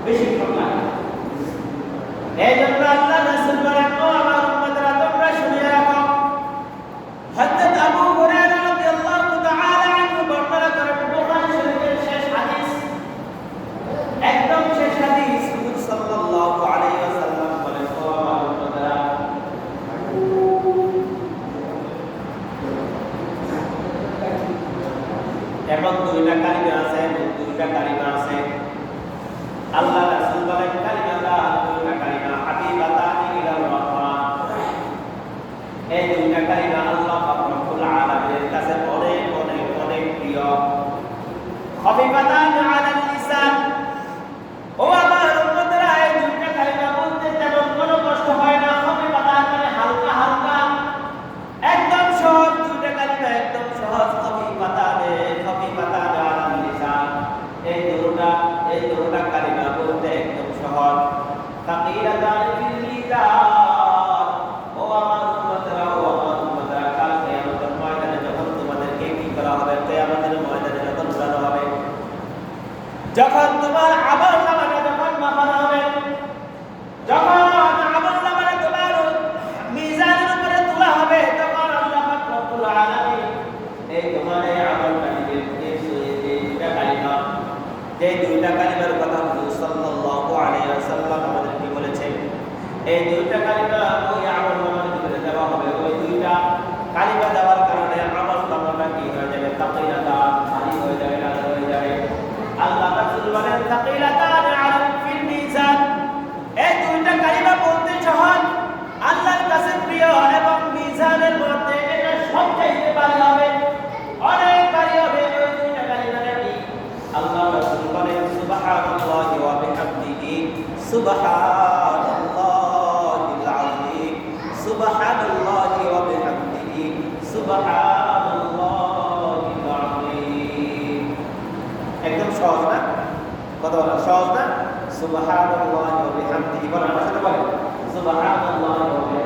বেশিক্ষণ লাগে। এই জন্য আল্লাহ রাসূল বলেন, ও আমার উম্মতরা তোমরা শুনে রাখো, হযরত আবু হুরায়রা রাদিয়াল্লাহু তাআলা আনহু বর্ণনা করেন বুখারী শরীফের শেষ হাদিস, একদম শেষ হাদিস, হুজুর সাল্লাল্লাহু আলাইহি ওয়াসাল্লাম বলেন, ও আমার উম্মতরা এমন দুইটা কালিমা আছে, আল্লাহ রাসূল বলেন কালিমাটা দুইটা কালিমা হাবিবাতানি ইলার রহমান। এই দুইটা কালিমা আল্লাহ পাক রব্বুল আলামিনের কাছে অনেক অনেক অনেক প্রিয়। হাবিবাতানি আলাল লিসান, ও আমার উম্মতরা এই দুইটা কালিমা বলতে তেমন কোনো কষ্ট হয় না। হাবিবাতান মানে হালকা হালকা, একদম সহজ, দুইটা কালিমা একদম সহজ। হাবিবাতানি আলাল লিসান, এই দুটা কালিমা বলতে একদম সহজ। তাকিলাতান ফিল মিজান, ও আমার উম্মতরা কাল কিয়ামতের ময়দানে যখন তোমাদেরকে কি করা হবে, কিয়ামতের ময়দানে যখন উঠানো হবে, যখন তোমার আমলনামাটা যখন মাপানো হবে, যখন আমলনামাটা তোমার মিজানের উপরে তোলা হবে, তখন আল্লাহ পাক রব্বুল আলামিন এই তোমার এই আমলটাকে যে দুইটা কালিমার কথা হুজুর সাল্লাল্লাহু আলাইহি ওয়াসাল্লাম আমাদেরকে বলেছেন, এই দুইটা কালিমা ওই আমলনামার ভিতরে দেওয়া হবে। ওই দুইটা কালিমা দেওয়ার কারণে আমলনামাটা কি হয়ে যাবে, তাকিলাতান, ভারী হয়ে যাবে, নাযিল হয়ে যাবে। আল্লাহ রাসূল বলেন তাকিলাতান আলা ফিল মিজান, এই দুইটা কালিমা বলতে সহজ, আল্লাহর কাছে প্রিয়, এবং মিজানের মধ্যে এটা সবচাইতে ভারী হবে, অনেক ভারী হবে। ওই দুইটা কালিমা কি? আল্লাহ রাসূল বলেন সুবহানাল্লাহি ওয়া বিহামদিহি সুবহানাল্লাহিল আযীম, সুবহানাল্লাহি ওয়া বিহামদিহি সুবহানাল্লাহিল আযীম। একদম সহজ না? কত বড় সহজ না? সুবহানাল্লাহি ওয়া বিহামদিহি, বলেন আমার সাথে বলেন সুবহানাল্লাহি ওয়া বিহামদিহি